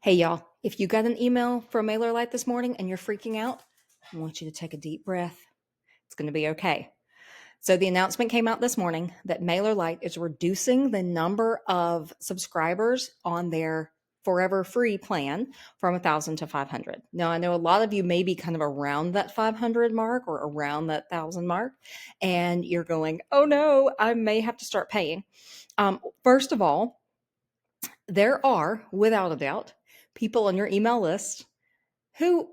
Hey, y'all, if you got an email from MailerLite this morning and you're freaking out, I want you to take a deep breath. It's going to be okay. So, the announcement came out this morning that MailerLite is reducing the number of subscribers on their forever free plan from 1,000 to 500. Now, I know a lot of you may be kind of around that 500 mark or around that 1,000 mark, and you're going, oh no, I may have to start paying. First of all, there are, without a doubt, people on your email list who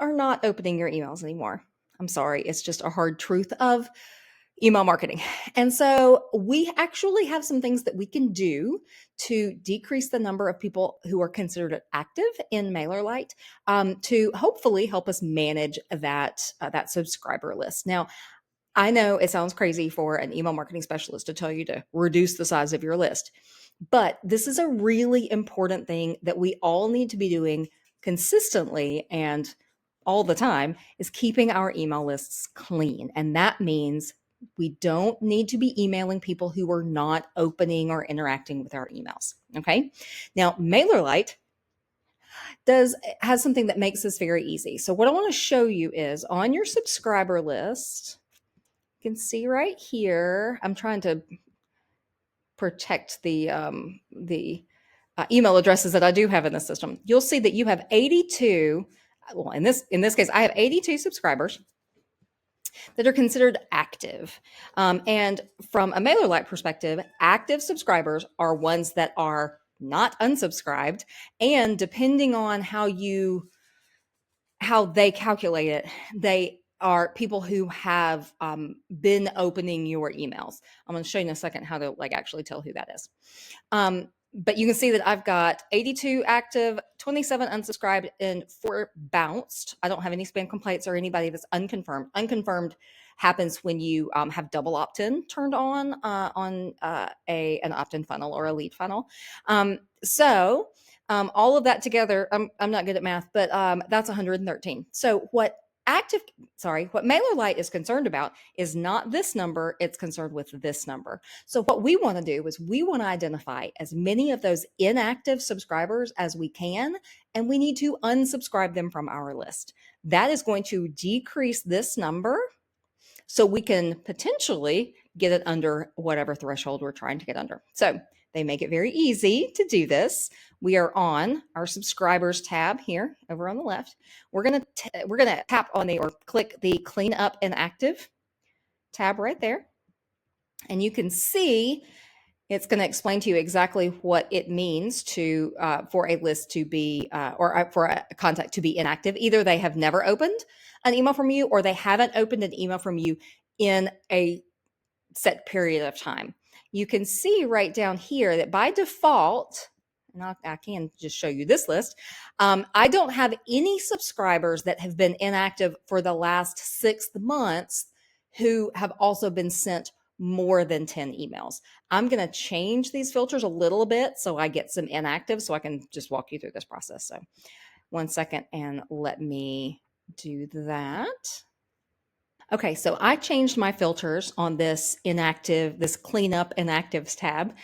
are not opening your emails anymore. I'm sorry, it's just a hard truth of email marketing. And so we actually have some things that we can do to decrease the number of people who are considered active in MailerLite, to hopefully help us manage that subscriber list. Now, I know it sounds crazy for an email marketing specialist to tell you to reduce the size of your list, but this is a really important thing that we all need to be doing consistently and all the time, is keeping our email lists clean. And that means we don't need to be emailing people who are not opening or interacting with our emails. Okay. Now, MailerLite has something that makes this very easy. So what I want to show you is on your subscriber list, you can see right here, I'm trying to protect the email addresses that I do have in the system. You'll see that you have 82. Well, in this case, I have 82 subscribers that are considered active. And from a MailerLite perspective, active subscribers are ones that are not unsubscribed, and depending on how they calculate it, they are people who have been opening your emails. I'm going to show you in a second how to actually tell who that is. But you can see that I've got 82 active, 27 unsubscribed, and 4 bounced. I don't have any spam complaints or anybody that's unconfirmed. Unconfirmed happens when you have double opt-in turned on an opt-in funnel or a lead funnel. All of that together, I'm not good at math, but that's 113. So what MailerLite is concerned about is not this number, it's concerned with this number. So what we want to do is we want to identify as many of those inactive subscribers as we can, and we need to unsubscribe them from our list. That is going to decrease this number so we can potentially get it under whatever threshold we're trying to get under. So they make it very easy to do this. We are on our subscribers tab here over on the left. We're gonna tap on or click the clean up inactive tab right there, and you can see it's going to explain to you exactly what it means to for a list to be for a contact to be inactive. Either they have never opened an email from you, or they haven't opened an email from you in a set period of time. You can see right down here that by default, and I can just show you this list, I don't have any subscribers that have been inactive for the last 6 months who have also been sent more than 10 emails. I'm going to change these filters a little bit so I get some inactive, so I can just walk you through this process. So 1 second and let me do that. Okay, so I changed my filters on this cleanup inactives tab,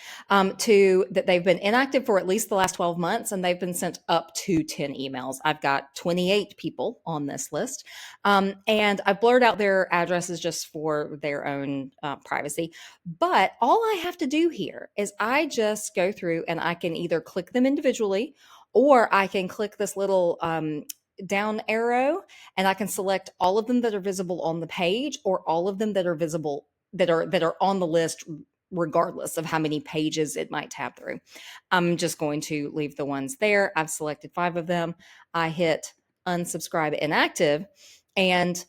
to that they've been inactive for at least the last 12 months, and they've been sent up to 10 emails. I've got 28 people on this list, and I blurred out their addresses just for their own privacy. But all I have to do here is I just go through and I can either click them individually, or I can click this little down arrow, and I can select all of them that are visible on the page, or all of them that are visible that are on the list, regardless of how many pages it might tab through. I'm just going to leave the ones there. I've selected 5 of them. I hit unsubscribe inactive, and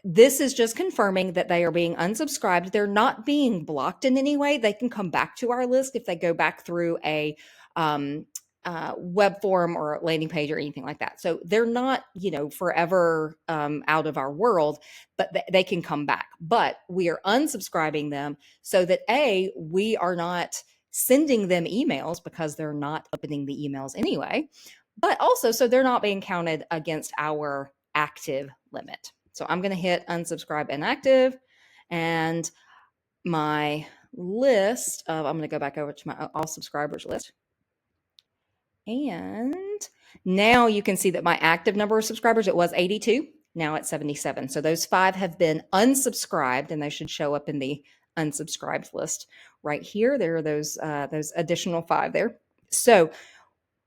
this is just confirming that they are being unsubscribed. They're not being blocked in any way. They can come back to our list if they go back through a web form or a landing page or anything like that. So they're not, forever out of our world, but they can come back. But we are unsubscribing them so that we are not sending them emails because they're not opening the emails anyway, but also so they're not being counted against our active limit. So I'm going to hit unsubscribe inactive, and my list of, I'm going to go back over to my all subscribers list. And Now you can see that my active number of subscribers, it was 82. Now it's 77. So those 5 have been unsubscribed, and they should show up in the unsubscribed list right here. There are those additional 5 there. So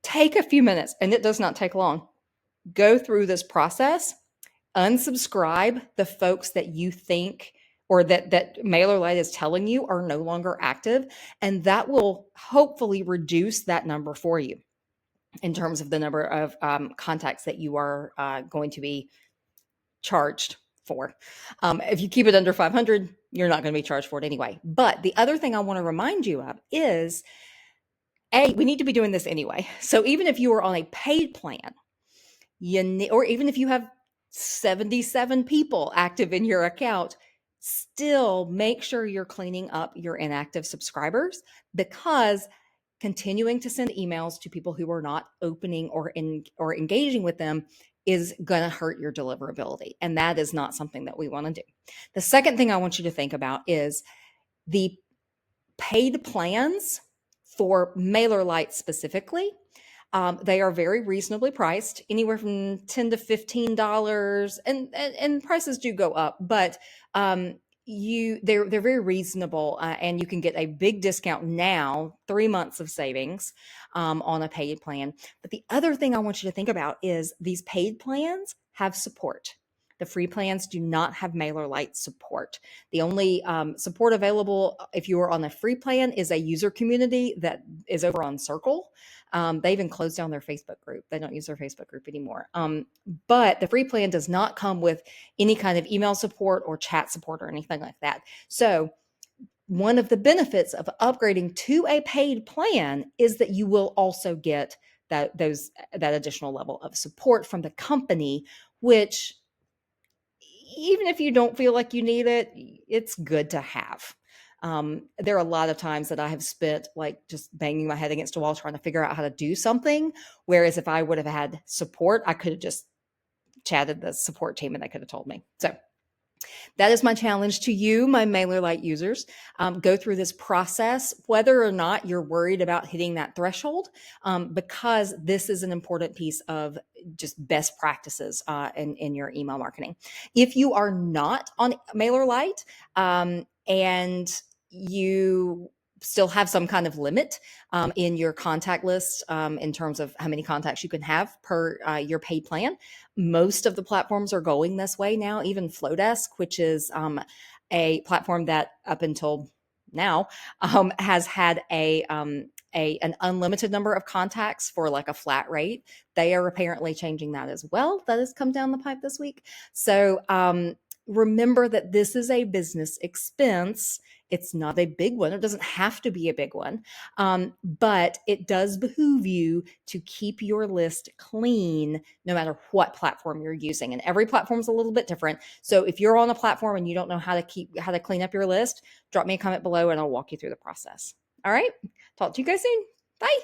take a few minutes, and it does not take long. Go through this process, unsubscribe the folks that you think or that MailerLite is telling you are no longer active, and that will hopefully reduce that number for you in terms of the number of contacts that you are going to be charged for. If you keep it under 500, you're not going to be charged for it anyway. But the other thing I want to remind you of is, we need to be doing this anyway. So even if you are on a paid plan, or even if you have 77 people active in your account, still make sure you're cleaning up your inactive subscribers, because continuing to send emails to people who are not opening or engaging with them is going to hurt your deliverability. And that is not something that we want to do. The second thing I want you to think about is the paid plans for MailerLite specifically. They are very reasonably priced, anywhere from $10 to $15, and prices do go up, but they're very reasonable, and you can get a big discount now, 3 months of savings on a paid plan. But the other thing I want you to think about is these paid plans have support. The free plans do not have MailerLite support. The only support available if you are on a free plan is a user community that is over on Circle. They even closed down their Facebook group. They don't use their Facebook group anymore. But the free plan does not come with any kind of email support or chat support or anything like that. So one of the benefits of upgrading to a paid plan is that you will also get that additional level of support from the company, which, even if you don't feel like you need it, it's good to have. There are a lot of times that I have spent like just banging my head against a wall trying to figure out how to do something. Whereas if I would have had support, I could have just chatted the support team and they could have told me. So that is my challenge to you, my MailerLite users. Go through this process, whether or not you're worried about hitting that threshold, because this is an important piece of just best practices in your email marketing. If you are not on MailerLite and you still have some kind of limit in your contact list in terms of how many contacts you can have per your paid plan. Most of the platforms are going this way now, even Flowdesk, which is a platform that up until now has had an unlimited number of contacts for like a flat rate. They are apparently changing that as well. That has come down the pipe this week. So remember that this is a business expense. It's not a big one. It doesn't have to be a big one, but it does behoove you to keep your list clean no matter what platform you're using. And every platform is a little bit different. So if you're on a platform and you don't know how to clean up your list, drop me a comment below and I'll walk you through the process. All right. Talk to you guys soon. Bye.